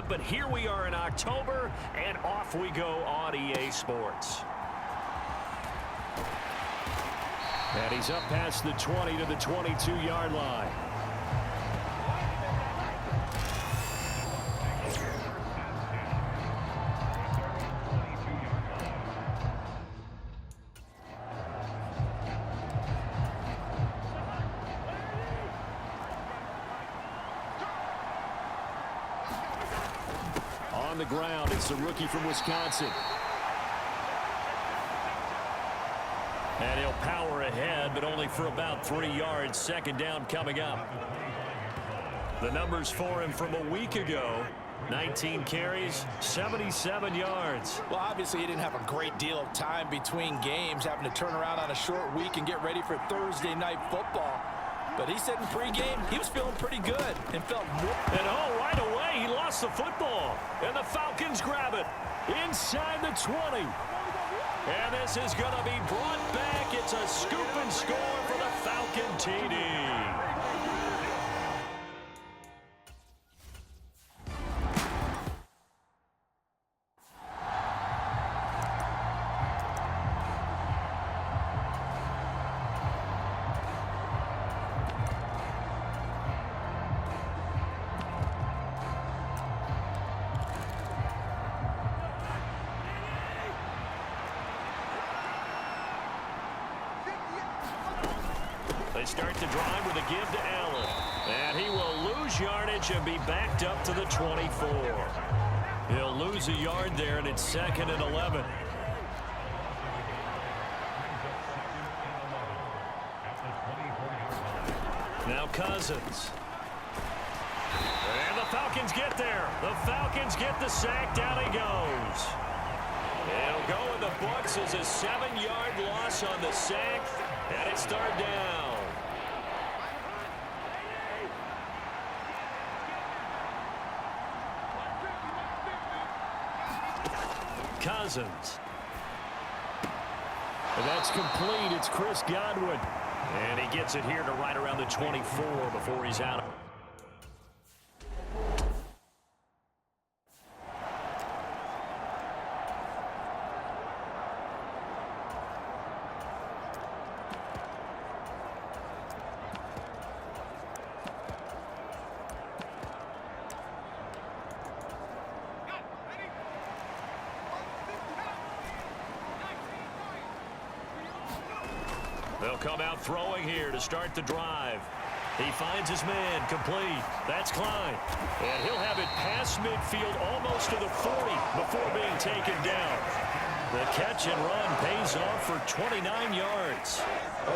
but here we are in October, and off we go on EA Sports. And he's up past the 20 to the 22-yard line. On the ground, it's the rookie from Wisconsin. And he'll power ahead, but only for about 3 yards. Second down coming up. The numbers for him from a week ago: 19 carries, 77 yards. Well, obviously, he didn't have a great deal of time between games, having to turn around on a short week and get ready for Thursday night football. But he said in pregame he was feeling pretty good and felt more. And right away, he lost the football. And the Falcons grab it inside the 20. And this is going to be brought back. It's a scoop and score for the Falcon TD. They start the drive with a give to Allen. And he will lose yardage and be backed up to the 24. He'll lose a yard there, and it's 2nd and 11. Now Cousins. And the Falcons get there. The Falcons get the sack. Down he goes. It'll go in the books as a 7-yard loss on the sack. And it's third down. Cousins. And that's complete. It's Chris Godwin. And he gets it here to right around the 24 before he's out. They'll come out throwing here to start the drive. He finds his man, complete. That's Klein. And he'll have it past midfield almost to the 40 before being taken down. The catch and run pays off for 29 yards.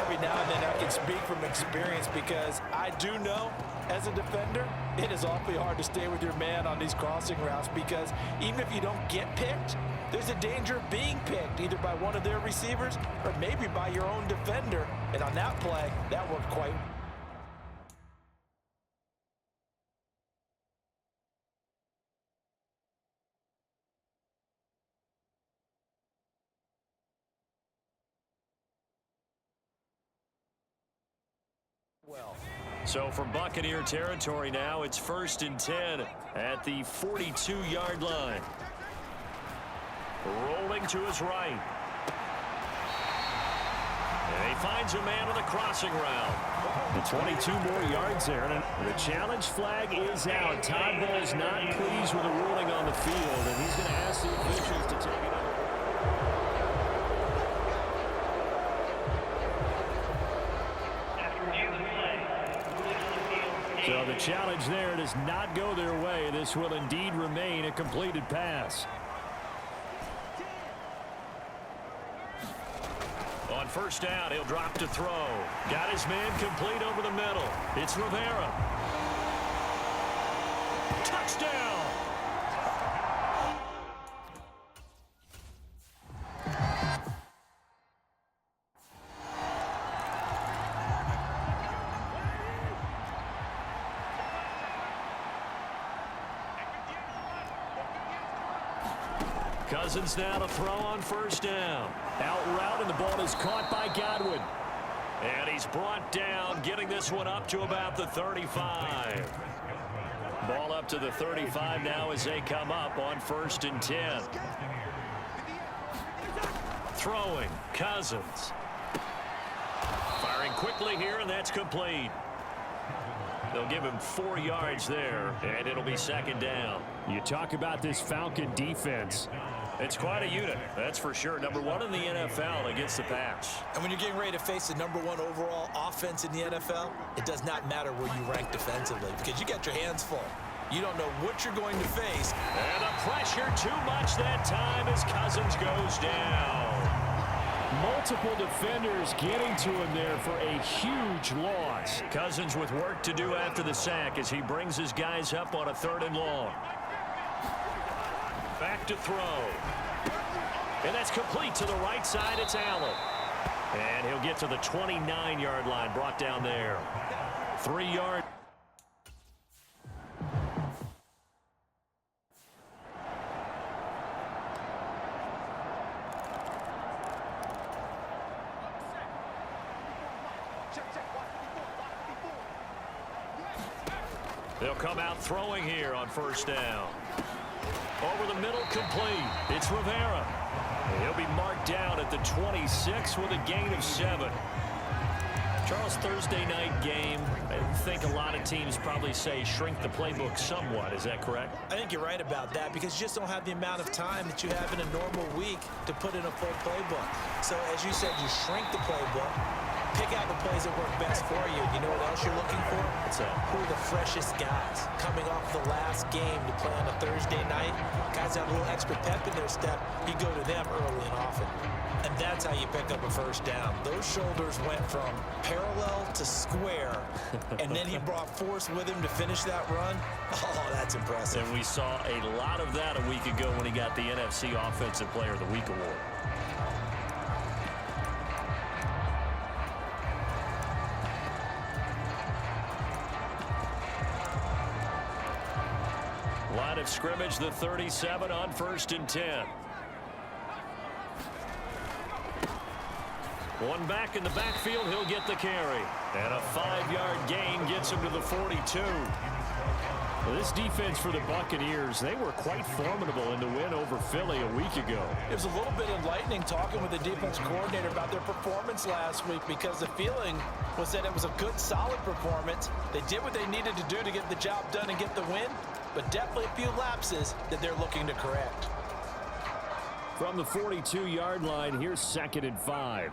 Every now and then I can speak from experience because I do know, as a defender, it is awfully hard to stay with your man on these crossing routes because even if you don't get picked, there's a danger of being picked either by one of their receivers or maybe by your own defender. And on that play, that worked quite well. So from Buccaneer territory now, it's 1st and 10 at the 42-yard line. Rolling to his right. And he finds a man on the crossing route. And 22 more yards there. And the challenge flag is out. Todd Bowles not pleased with the ruling on the field, and he's going to ask the officials to take it up. So the challenge there does not go their way. This will indeed remain a completed pass. On first down, he'll drop to throw. Got his man complete over the middle. It's Rivera. Touchdown! Cousins now to throw on first down. Out route, and the ball is caught by Godwin. And he's brought down, getting this one up to about the 35. Ball up up to the 35 now as they come up on 1st and 10. Throwing, Cousins. Firing quickly here, and that's complete. They'll give him 4 yards there, and it'll be 2nd down. You talk about this Falcon defense. It's quite a unit, that's for sure. Number 1 in the NFL against the pass. And when you're getting ready to face the number 1 overall offense in the NFL, it does not matter where you rank defensively because you got your hands full. You don't know what you're going to face. And the pressure too much that time as Cousins goes down. Multiple defenders getting to him there for a huge loss. Cousins with work to do after the sack as he brings his guys up on a 3rd and long. Back to throw. And that's complete to the right side. It's Allen. And he'll get to the 29-yard line, brought down there. 3 yards. They'll come out throwing here on 1st down. Over the middle, complete. It's Rivera. He'll be marked down at the 26 with a gain of 7. Charles, Thursday night game, I think a lot of teams probably say shrink the playbook somewhat. Is that correct? I think you're right about that because you just don't have the amount of time that you have in a normal week to put in a full playbook. So as you said, you shrink the playbook. Pick out the plays that work best for you. You know what else you're looking for? Who are the freshest guys coming off the last game to play on a Thursday night? Guys have a little extra pep in their step. You go to them early and often. And that's how you pick up a 1st down. Those shoulders went from parallel to square, and then he brought force with him to finish that run. Oh, that's impressive. And we saw a lot of that a week ago when he got the NFC Offensive Player of the Week award. Line of scrimmage, the 37 on 1st and 10. One back in the backfield, he'll get the carry. And a 5-yard gain gets him to the 42. Well, this defense for the Buccaneers, they were quite formidable in the win over Philly a week ago. It was a little bit enlightening talking with the defense coordinator about their performance last week because the feeling was that it was a good, solid performance. They did what they needed to do to get the job done and get the win, but definitely a few lapses that they're looking to correct. From the 42-yard line, here's 2nd and 5.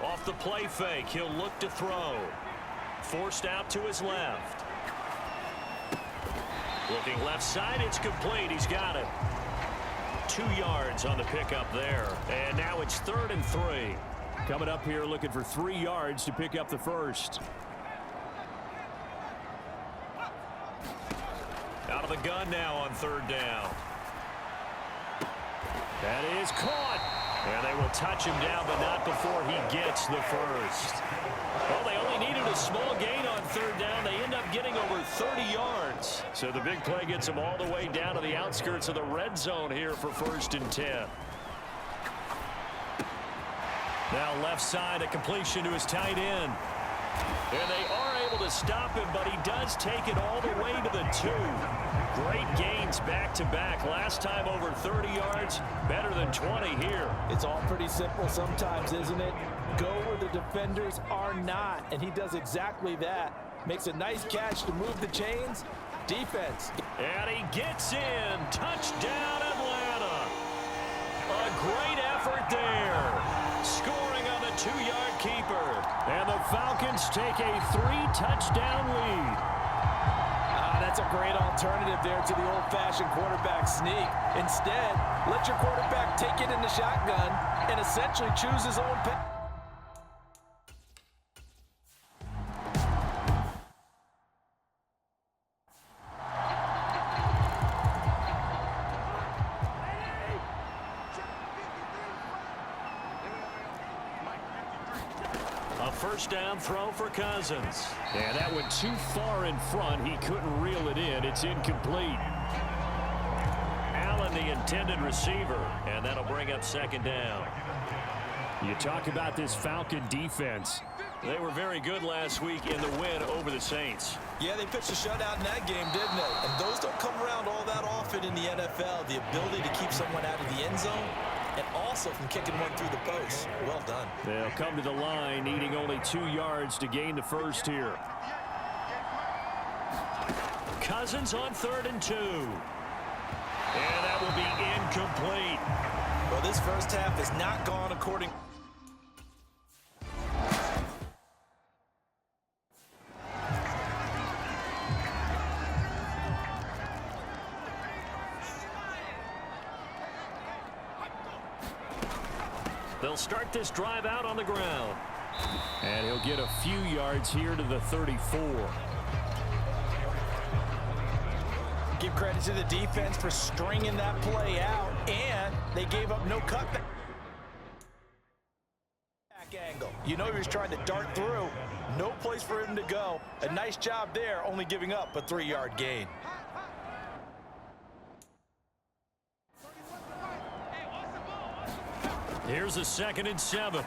Off the play fake, he'll look to throw. Forced out to his left. Looking left side, it's complete. He's got it. 2 yards on the pickup there. And now it's 3rd and 3. Coming up here looking for 3 yards to pick up the 1st. Out of the gun now on 3rd down. That is caught. And they will touch him down, but not before he gets the 1st. Well, they only needed a small gain on 3rd down. They end up getting over 30 yards. So the big play gets them all the way down to the outskirts of the red zone here for 1st and 10. Now left side, a completion to his tight end. And they are able to stop him, but he does take it all the way to the 2. Great gains back-to-back. Last time over 30 yards, better than 20 here. It's all pretty simple sometimes, isn't it? Go where the defenders are not, and he does exactly that. Makes a nice catch to move the chains. Defense. And he gets in. Touchdown, Atlanta. A great effort there. Scoring on the 2-yard keeper. And the Falcons take a 3-touchdown lead. That's a great alternative there to the old-fashioned quarterback sneak. Instead, let your quarterback take it in the shotgun and essentially choose his own path. First down throw for Cousins. And that went too far in front. He couldn't reel it in. It's incomplete. Allen, the intended receiver, and that'll bring up 2nd down. You talk about this Falcon defense. They were very good last week in the win over the Saints. Yeah, they pitched a shutout in that game, didn't they? And those don't come around all that often in the NFL. The ability to keep someone out of the end zone and also from kicking one through the post. Well done. They'll come to the line needing only 2 yards to gain the first here. Cousins on 3rd and 2. And that will be incomplete. Well, this first half has not gone according. They'll start this drive out on the ground. And he'll get a few yards here to the 34. Give credit to the defense for stringing that play out, and they gave up no cutback angle. You know he was trying to dart through. No place for him to go. A nice job there, only giving up a 3-yard gain. Here's a 2nd and 7.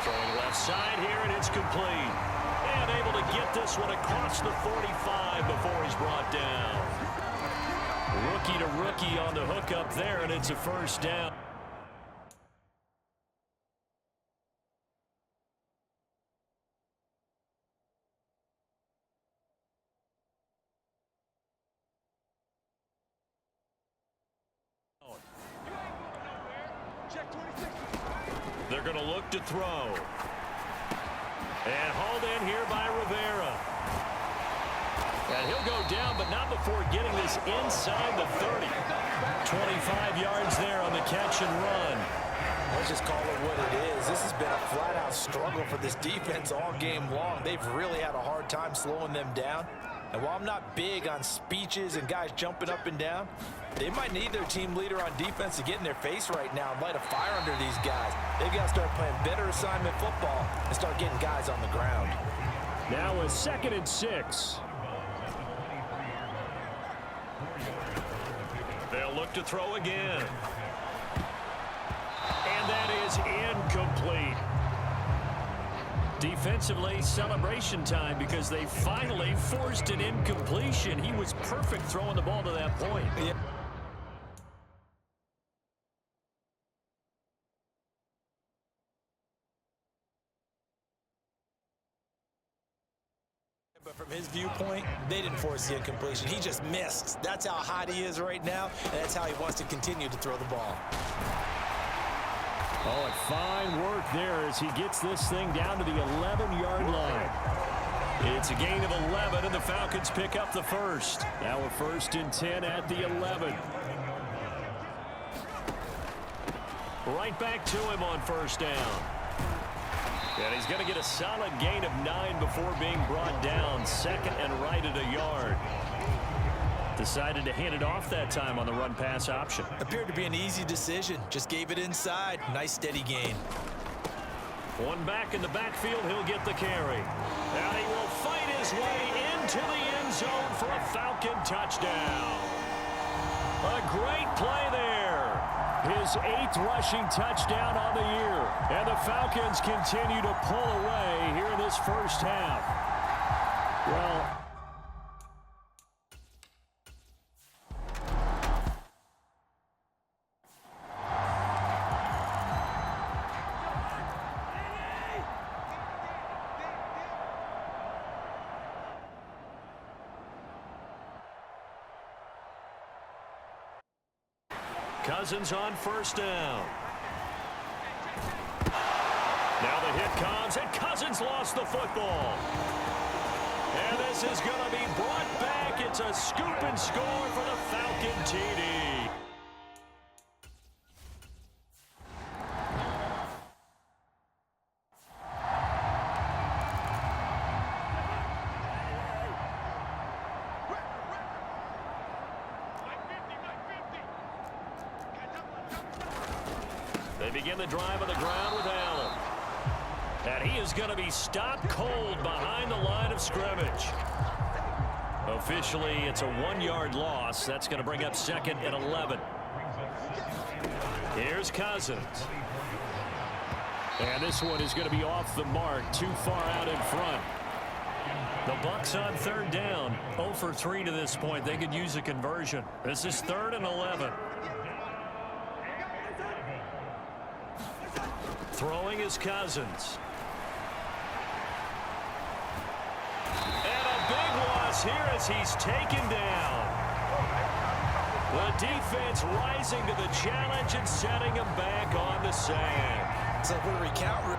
Throwing left side here, and it's complete. And able to get this one across the 45 before he's brought down. Rookie to rookie on the hookup there, and it's a first down. They're going to look to throw. And hauled in here by Rivera. And he'll go down, but not before getting this inside the 30. 25 yards there on the catch and run. Let's just call it what it is. This has been a flat-out struggle for this defense all game long. They've really had a hard time slowing them down. And while I'm not big on speeches and guys jumping up and down, they might need their team leader on defense to get in their face right now and light a fire under these guys. They've got to start playing better assignment football and start getting guys on the ground. Now a 2nd and 6. They'll look to throw again. And that is incomplete. Defensively, celebration time because they finally forced an incompletion. He was perfect throwing the ball to that point. Yeah. But from his viewpoint, they didn't force the incompletion. He just missed. That's how hot he is right now, and that's how he wants to continue to throw the ball. Oh, and fine work there as he gets this thing down to the 11-yard line. It's a gain of 11, and the Falcons pick up the first. Now a 1st and 10 at the 11. Right back to him on 1st down. And he's going to get a solid gain of 9 before being brought down. 2nd and right at a yard. Decided to hand it off that time on the run-pass option. Appeared to be an easy decision. Just gave it inside. Nice steady gain. One back in the backfield, he'll get the carry. Now he will fight his way into the end zone for a Falcon touchdown. A great play there. His 8th rushing touchdown on the year. And the Falcons continue to pull away here in this first half. Well, Cousins on 1st down. Now the hit comes, and Cousins lost the football. And this is going to be brought back. It's a scoop and score for the Falcon TD. They've begin the drive on the ground with Allen. And he is going to be stopped cold behind the line of scrimmage. Officially, it's a 1-yard loss. That's going to bring up 2nd and 11. Here's Cousins. And this one is going to be off the mark, too far out in front. The Bucs on 3rd down, 0 for 3 to this point. They could use a conversion. This is 3rd and 11. Throwing is Cousins. And a big loss here as he's taken down. The defense rising to the challenge and setting him back on the sand. So we'll recount.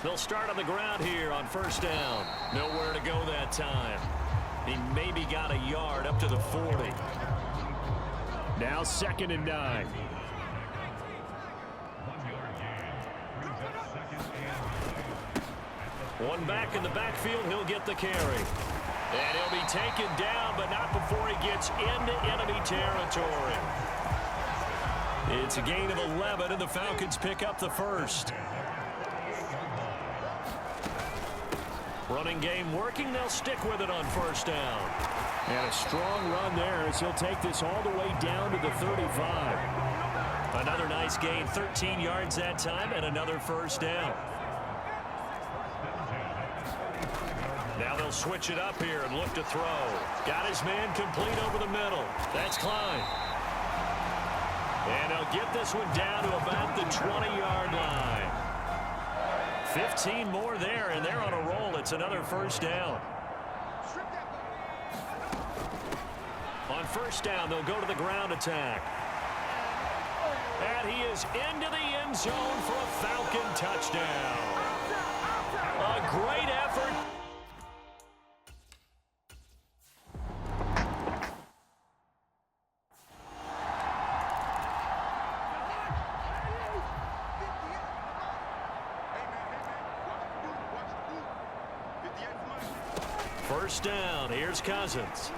They'll start on the ground here on 1st down. Nowhere to go that time. He maybe got a yard up to the 40. Now 2nd and 9. One back in the backfield, he'll get the carry. And he'll be taken down, but not before he gets into enemy territory. It's a gain of 11, and the Falcons pick up the 1st. Running game working. They'll stick with it on 1st down. And a strong run there as he'll take this all the way down to the 35. Another nice gain, 13 yards that time, and another 1st down. Now they'll switch it up here and look to throw. Got his man complete over the middle. That's Klein. And they'll get this one down to about the 20-yard line. 15 more there, and they're on a roll. It's another 1st down. On 1st down, they'll go to the ground attack. And he is into the end zone for a Falcon touchdown. A great effort. First down, here's Cousins.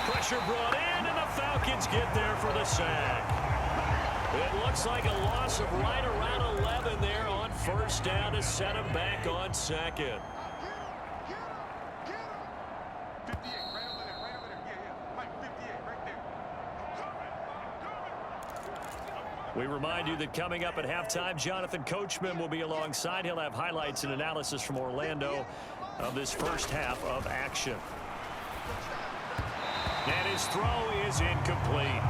Pressure brought in, and the Falcons get there for the sack. It looks like a loss of right around 11 there on 1st down to set him back on 2nd. We remind you that coming up at halftime, Jonathan Coachman will be alongside. He'll have highlights and analysis from Orlando of this 1st half of action. And his throw is incomplete.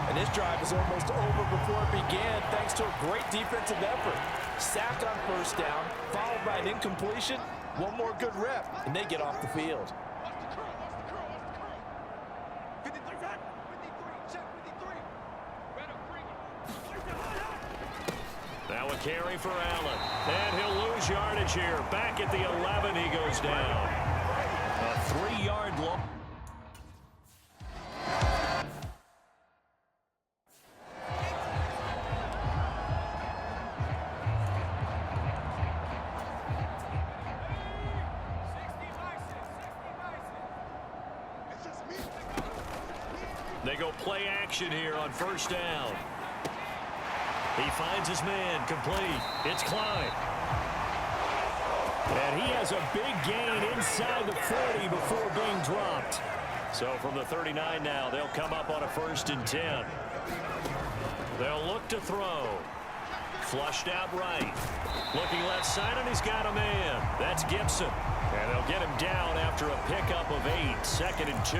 And this drive is almost over before it began thanks to a great defensive effort. Sack on 1st down, followed by an incompletion. One more good rep, and they get off the field. Now a carry for Allen. And he'll lose yardage here. Back at the 11, he goes down. A 3-yard loss. They go play action here on 1st down. He finds his man complete. It's Klein. And he has a big gain inside the 40 before being dropped. So from the 39 now, they'll come up on a 1st and 10. They'll look to throw. Flushed out right. Looking left side, and he's got a man. That's Gibson. And they'll get him down after a pickup of 8. 2nd and 2.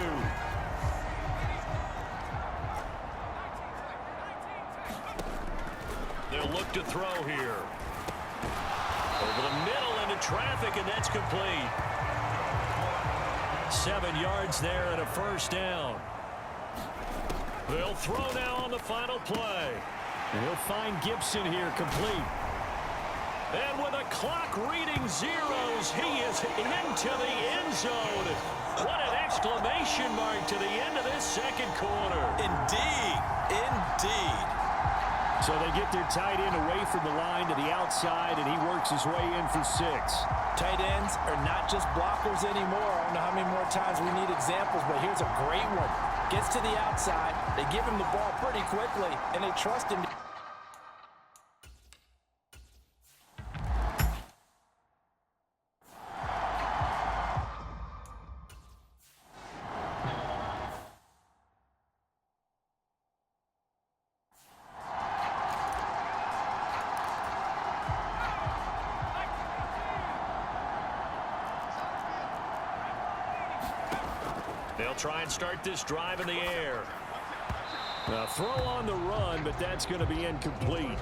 They'll look to throw here. Over the middle into traffic, and that's complete. 7 yards there and a 1st down. They'll throw now on the final play. And he'll find Gibson here complete. And with a clock reading 0 throws. He is into the end zone. What an exclamation mark to the end of this second quarter. Indeed. Indeed. So they get their tight end away from the line to the outside, and he works his way in for 6. Tight ends are not just blockers anymore. I don't know how many more times we need examples, but here's a great one. Gets to the outside, they give him the ball pretty quickly, and they trust him. They'll try and start this drive in the air. A throw on the run, but that's going to be incomplete.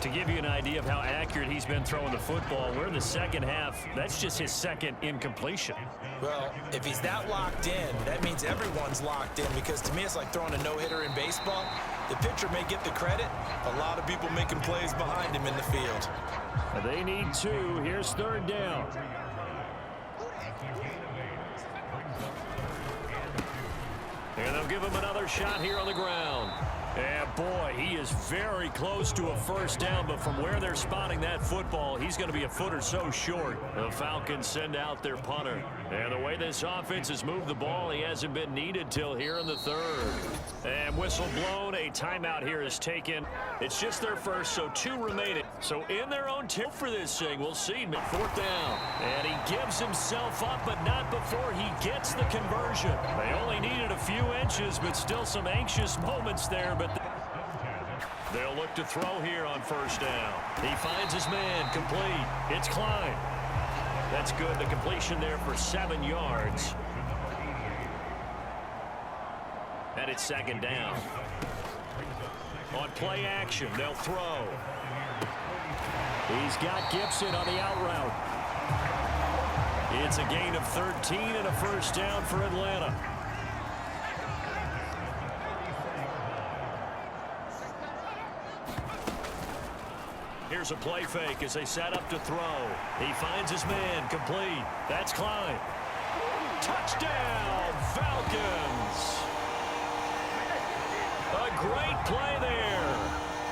To give you an idea of how accurate he's been throwing the football, we're in the second half. That's just his second incompletion. Well, if he's that locked in, that means everyone's locked in, because to me it's like throwing a no-hitter in baseball. The pitcher may get the credit. A lot of people making plays behind him in the field. They need 2. Here's 3rd down. And they'll give him another shot here on the ground. And boy, he is very close to a first down, but from where they're spotting that football, he's going to be a foot or so short. The Falcons send out their punter. And the way this offense has moved the ball, he hasn't been needed till here in the 3rd. And whistle blown, a timeout here is taken. It's just their first, so 2 remaining. So in their own tip for this thing, we'll see. 4th down. And he gives himself up, but not before he gets the conversion. They only needed a few inches, but still some anxious moments there. But they'll look to throw here on 1st down. He finds his man, complete. It's Klein. That's good. The completion there for 7 yards. And it's 2nd down. On play action, they'll throw. He's got Gibson on the out route. It's a gain of 13 and a first down for Atlanta. Here's a play fake as they set up to throw. He finds his man, complete. That's Klein. Touchdown, Falcons! A great play there.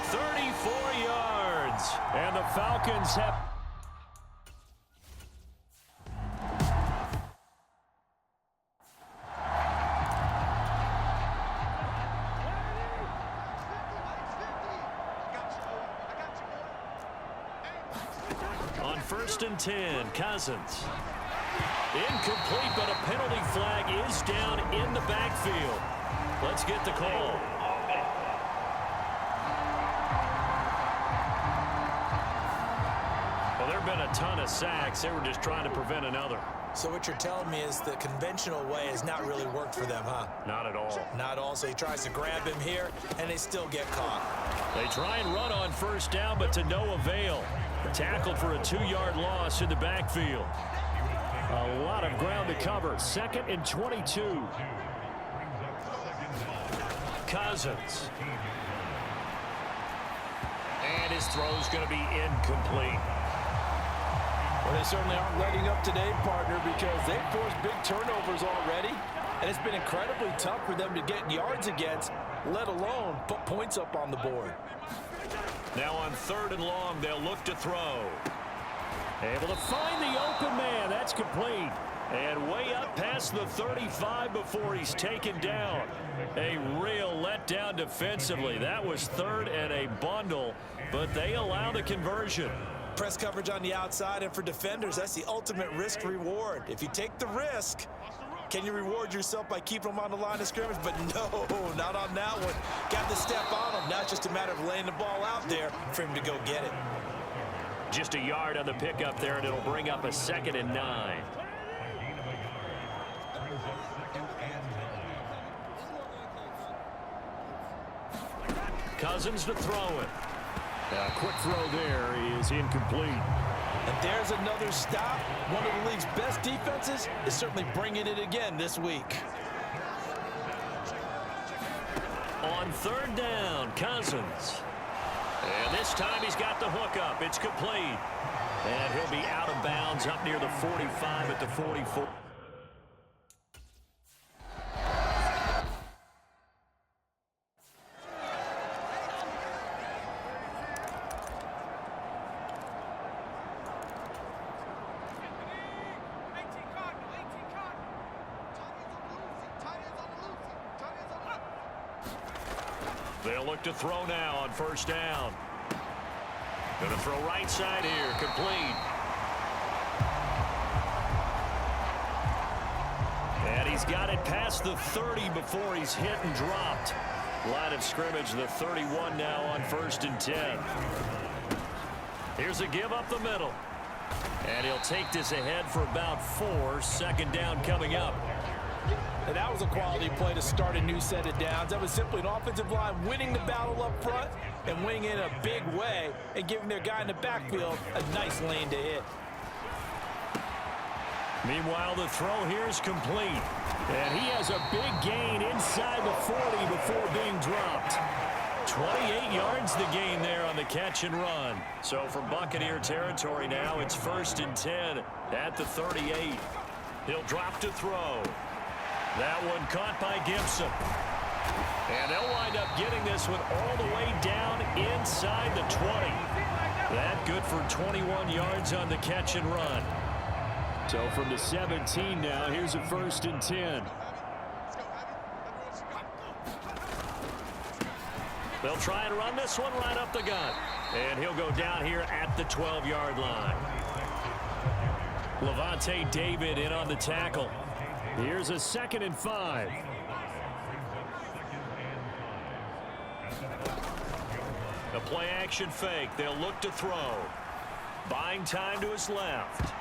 34 yards. And the Falcons have... On 1st and 10, Cousins. Incomplete, but a penalty flag is down in the backfield. Let's get the call. Well, there have been a ton of sacks. They were just trying to prevent another. So what you're telling me is the conventional way has not really worked for them, huh? Not at all. Not all. So he tries to grab him here, and they still get caught. They try and run on 1st down, but to no avail. Tackled for a 2-yard loss in the backfield. A lot of ground to cover. 2nd and 22. Cousins. And his throw's going to be incomplete. Well, they certainly aren't letting up today, partner, because they've forced big turnovers already, and it's been incredibly tough for them to get yards against, let alone put points up on the board. Now on 3rd and long, they'll look to throw. Able to find the open man. That's complete. And way up past the 35 before he's taken down. A real letdown defensively. That was 3rd and a bundle, but they allow the conversion. Press coverage on the outside, and for defenders, that's the ultimate risk-reward. If you take the risk, can you reward yourself by keeping them on the line of scrimmage? But no, not on that one. Got to step on them. Now it's just a matter of laying the ball out there for him to go get it. Just a yard on the pickup there, and it'll bring up a 2nd and 9. Cousins to throw it. A quick throw there is incomplete. And there's another stop. One of the league's best defenses is certainly bringing it again this week. On 3rd down, Cousins. And this time he's got the hook up. It's complete. And he'll be out of bounds up near the 45 at the 44. They'll look to throw now on first down. Going to throw right side here. Complete. And he's got it past the 30 before he's hit and dropped. Line of scrimmage, the 31 now on 1st and 10. Here's a give up the middle. And he'll take this ahead for about 4. Second down coming up. And that was a quality play to start a new set of downs. That was simply an offensive line winning the battle up front and winning in a big way and giving their guy in the backfield a nice lane to hit. Meanwhile, the throw here is complete. And he has a big gain inside the 40 before being dropped. 28 yards the gain there on the catch and run. So from Buccaneer territory now, it's 1st and 10 at the 38. He'll drop to throw. That one caught by Gibson. And they'll wind up getting this one all the way down inside the 20. That good for 21 yards on the catch and run. So from the 17 now, here's a 1st and 10. They'll try and run this one right up the gut. And he'll go down here at the 12-yard line. Levante David in on the tackle. Here's a 2nd and 5. A play action fake. They'll look to throw. Buying time to his left.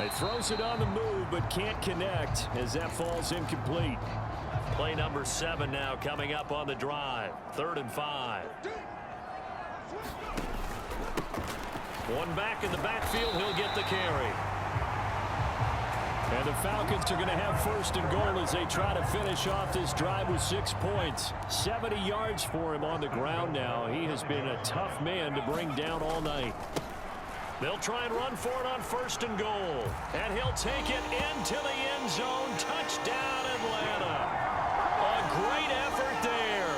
He throws it on the move but can't connect as that falls incomplete. Play number 7 now coming up on the drive. 3rd and 5. One back in the backfield. He'll get the carry. And the Falcons are going to have 1st and goal as they try to finish off this drive with 6 points. 70 yards for him on the ground now. He has been a tough man to bring down all night. They'll try and run for it on 1st and goal. And he'll take it into the end zone. Touchdown, Atlanta. A great effort there.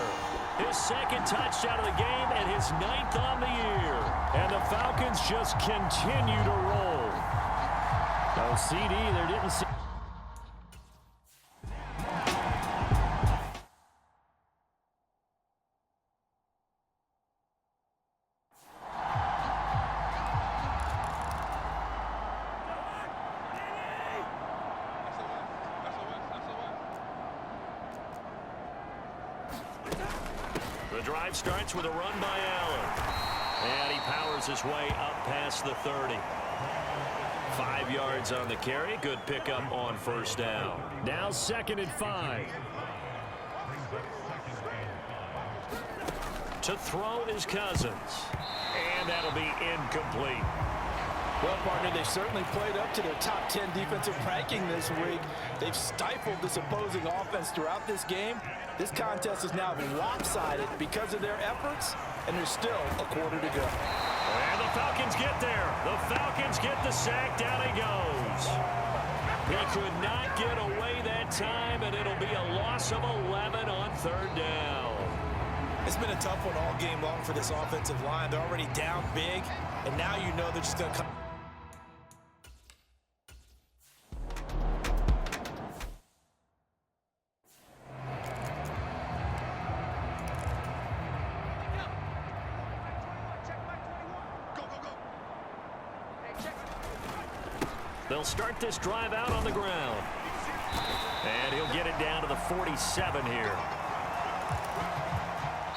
His 2nd touchdown of the game and his 9th on the year. And the Falcons just continue to roll. No CD, there didn't see. The drive starts with a run by Allen. And he powers his way up past the 30. 5 yards on the carry. Good pickup on 1st down. Now 2nd and 5. To throw is Cousins. And that'll be incomplete. Well, partner, they've certainly played up to their top 10 defensive ranking this week. They've stifled this opposing offense throughout this game. This contest is now lopsided because of their efforts, and there's still a quarter to go. And the Falcons get there. The Falcons get the sack. Down he goes. He could not get away that time, and it'll be a loss of 11 on 3rd down. It's been a tough one all game long for this offensive line. They're already down big, and now you know they're just going to come. They'll start this drive out on the ground. And he'll get it down to the 47 here.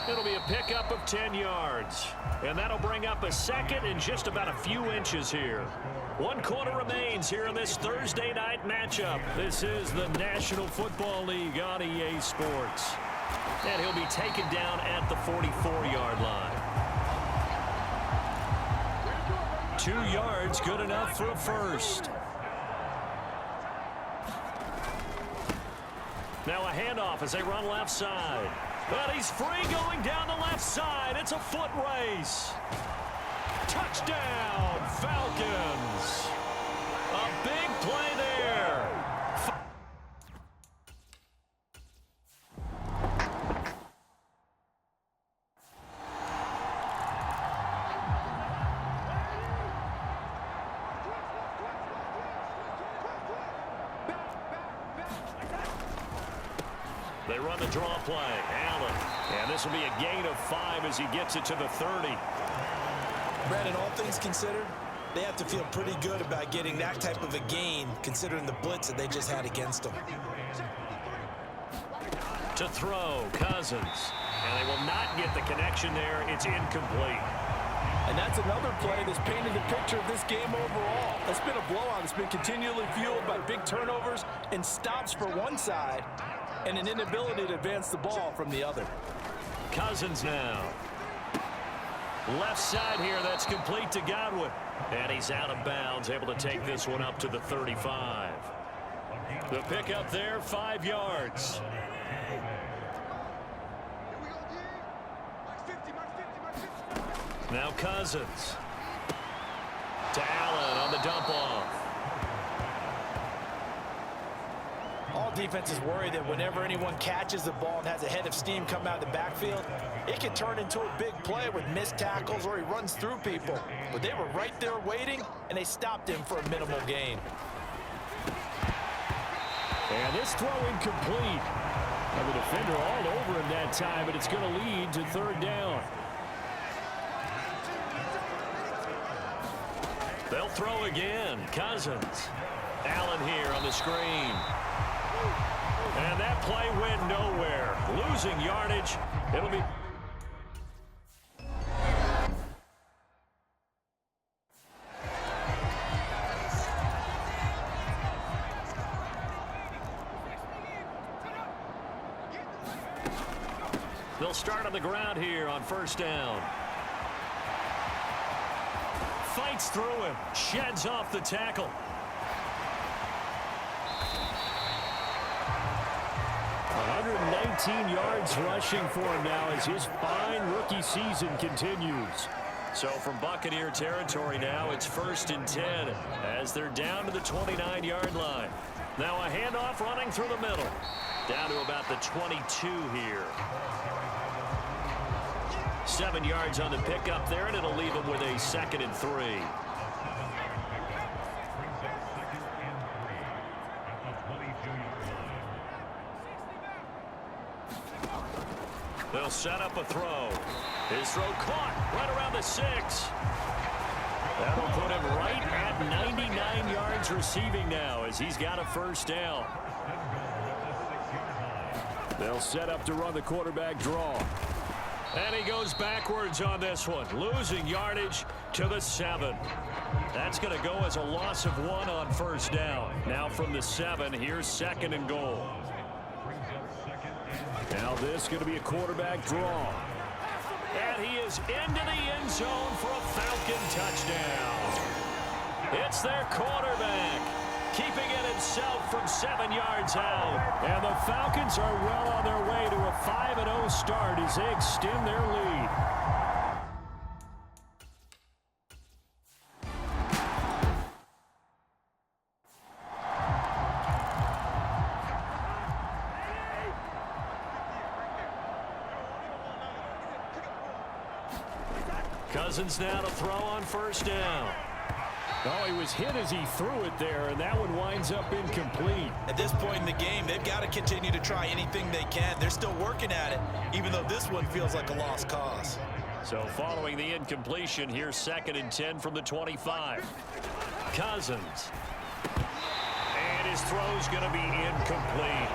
It'll be a pickup of 10 yards. And that'll bring up a 2nd and just about a few inches here. 1 quarter remains here in this Thursday night matchup. This is the National Football League on EA Sports. And he'll be taken down at the 44-yard line. 2 yards, good enough for a first. Now a handoff as they run left side. But he's free going down the left side. It's a foot race. Touchdown, Falcons. A big play there. They run the draw play. Allen. And this will be a gain of 5 as he gets it to the 30. Brandon, all things considered, they have to feel pretty good about getting that type of a gain, considering the blitz that they just had against them. To throw, Cousins. And they will not get the connection there. It's incomplete. And that's another play that's painted the picture of this game overall. It's been a blowout. It's been continually fueled by big turnovers and stops for one side and an inability to advance the ball from the other. Cousins now. Left side here, that's complete to Godwin. And he's out of bounds, able to take this one up to the 35. The pickup there, 5 yards. Now Cousins. To Allen on the dump off. All defenses worry that whenever anyone catches the ball and has a head of steam come out of the backfield, it can turn into a big play with missed tackles or he runs through people. But they were right there waiting, and they stopped him for a minimal gain. And this throw incomplete. Now the defender all over him that time, but it's going to lead to 3rd down. They'll throw again. Cousins. Allen here on the screen. And that play went nowhere. Losing yardage. It'll be... They'll start on the ground here on 1st down. Fights through him. Sheds off the tackle. $119 yards rushing for him now as his fine rookie season continues. So from Buccaneer territory now, it's 1st and 10 as they're down to the 29-yard line. Now a handoff running through the middle. Down to about the 22 here. 7 yards on the pickup there, and it'll leave them with a 2nd and 3. They'll set up a throw. His throw caught right around the 6. That'll put him right at 99 yards receiving now as he's got a 1st down. They'll set up to run the quarterback draw. And he goes backwards on this one, losing yardage to the 7. That's going to go as a loss of 1 on 1st down. Now from the 7, here's 2nd and goal. Now this is going to be a quarterback draw. And he is into the end zone for a Falcon touchdown. It's their quarterback, keeping it himself from 7 yards out. And the Falcons are well on their way to a 5-0 start as they extend their lead. Cousins now to throw on 1st down. Oh, he was hit as he threw it there, and that one winds up incomplete. At this point in the game, they've got to continue to try anything they can. They're still working at it, even though this one feels like a lost cause. So following the incompletion, here's 2nd and 10 from the 25. Cousins. And his throw's going to be incomplete.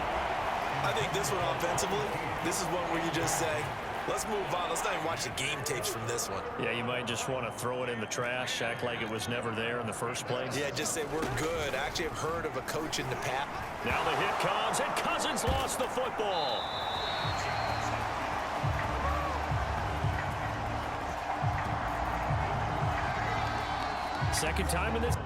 I think this one offensively, this is one where you just say, let's move on. Let's not even watch the game tapes from this one. Yeah, you might just want to throw it in the trash, act like it was never there in the first place. Yeah, just say we're good. I actually have heard of a coach in the past. Now the hit comes, and Cousins lost the football. Second time in this.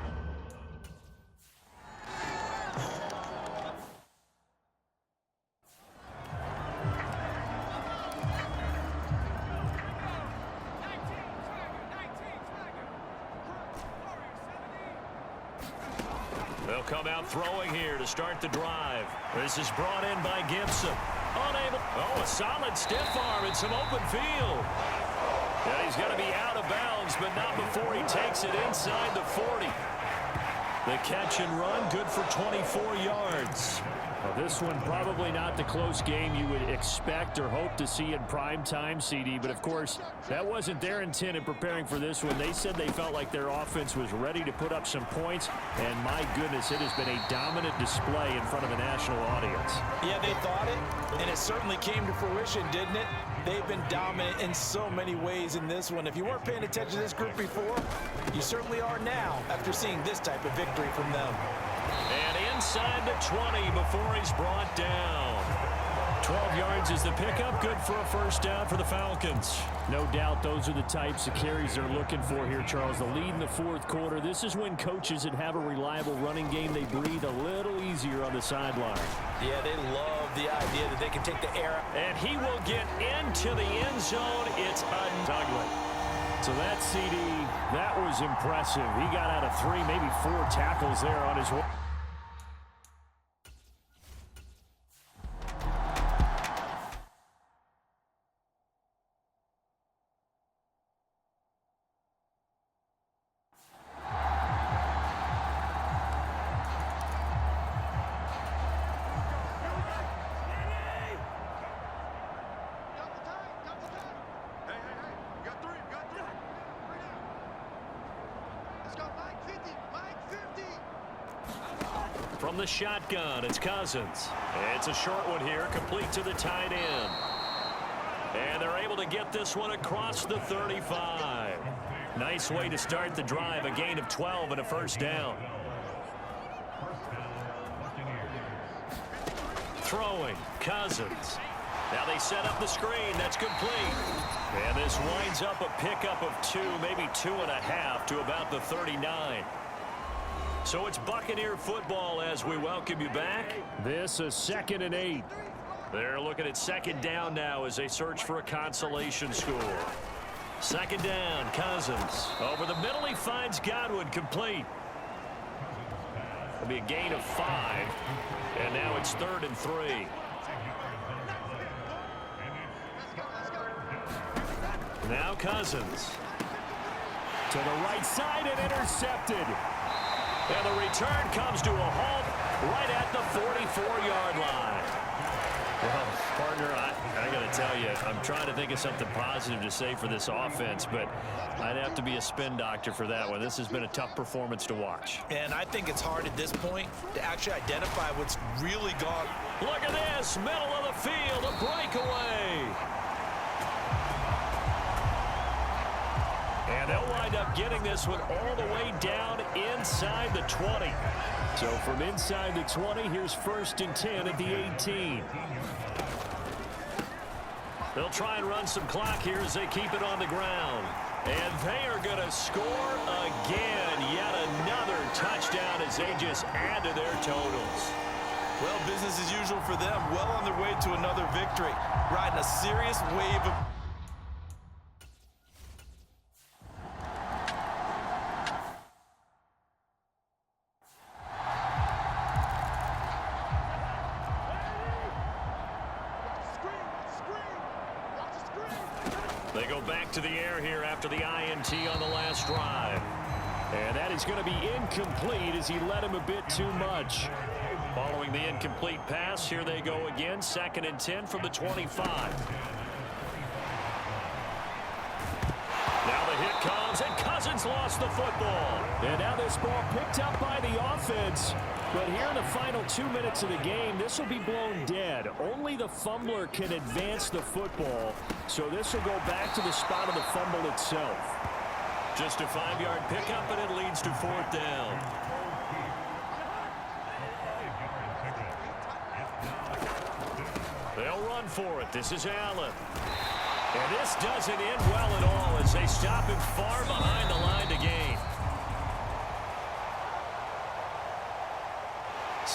They'll come out throwing here to start the drive. This is brought in by Gibson. Unable. Oh, a solid stiff arm in some open field. Yeah, he's going to be out of bounds, but not before he takes it inside the 40. The catch and run, good for 24 yards. Well, this one probably not the close game you would expect or hope to see in prime time, CD. But, of course, that wasn't their intent in preparing for this one. They said they felt like their offense was ready to put up some points. And, my goodness, it has been a dominant display in front of a national audience. Yeah, they thought it, and it certainly came to fruition, didn't it? They've been dominant in so many ways in this one. If you weren't paying attention to this group before, you certainly are now after seeing this type of victory from them. And inside the 20 before he's brought down. 12 yards is the pickup. Good for a first down for the Falcons. No doubt those are the types of carries they're looking for here, Charles. The lead in the fourth quarter. This is when coaches that have a reliable running game, they breathe a little easier on the sideline. Yeah, they love the idea that they can take the air. And he will get into the end zone. It's ugly. So that CD, that was impressive. He got out of 3, maybe 4 tackles there on his way. From the shotgun, it's Cousins. It's a short one here, complete to the tight end. And they're able to get this one across the 35. Nice way to start the drive, a gain of 12 and a first down. Throwing, Cousins. Now they set up the screen, that's complete. And this winds up a pickup of 2, maybe 2.5 to about the 39. So it's Buccaneer football as we welcome you back. This is 2nd and 8. They're looking at second down now as they search for a consolation score. Second down, Cousins. Over the middle, he finds Godwin, complete. It'll be a gain of 5. And now it's 3rd and 3. Now Cousins. To the right side and intercepted. And the return comes to a halt right at the 44-yard line. Well, partner, I got to tell you, I'm trying to think of something positive to say for this offense, but I'd have to be a spin doctor for that one. This has been a tough performance to watch. And I think it's hard at this point to actually identify what's really gone. Look at this, middle of the field, a breakaway. And they'll wind up getting this one all the way down inside the 20. So from inside the 20, here's 1st and 10 at the 18. They'll try and run some clock here as they keep it on the ground. And they are going to score again. Yet another touchdown as they just add to their totals. Well, business as usual for them. Well on their way to another victory. Riding a serious wave of... They go back to the air here after the INT on the last drive. And that is going to be incomplete as he led him a bit too much. Following the incomplete pass, here they go again. 2nd and 10 from the 25. Now the hit comes, and Cousins lost the football. And now this ball picked up by the offense. But here in the final 2 minutes of the game, this will be blown dead. Only the fumbler can advance the football. So this will go back to the spot of the fumble itself. Just a 5-yard pickup, and it leads to 4th down. They'll run for it. This is Allen. And this doesn't end well at all as they stop him far behind the line to gain.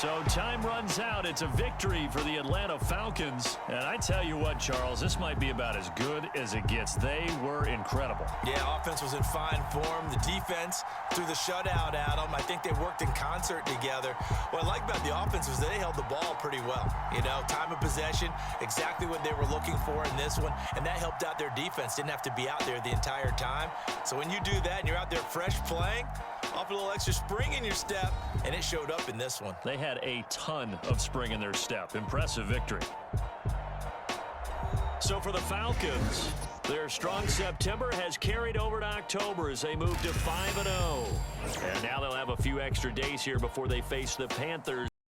So time runs out. It's a victory for the Atlanta Falcons. And I tell you what, Charles, this might be about as good as it gets. They were incredible. Yeah, offense was in fine form. The defense threw the shutout at them. I think they worked in concert together. What I like about the offense was they held the ball pretty well. You know, time of possession, exactly what they were looking for in this one, and that helped out their defense. Didn't have to be out there the entire time. So when you do that and you're out there fresh playing, off a little extra spring in your step, and it showed up in this one. They had a ton of spring in their step. Impressive victory. So for the Falcons, their strong September has carried over to October as they move to 5-0. And now they'll have a few extra days here before they face the Panthers.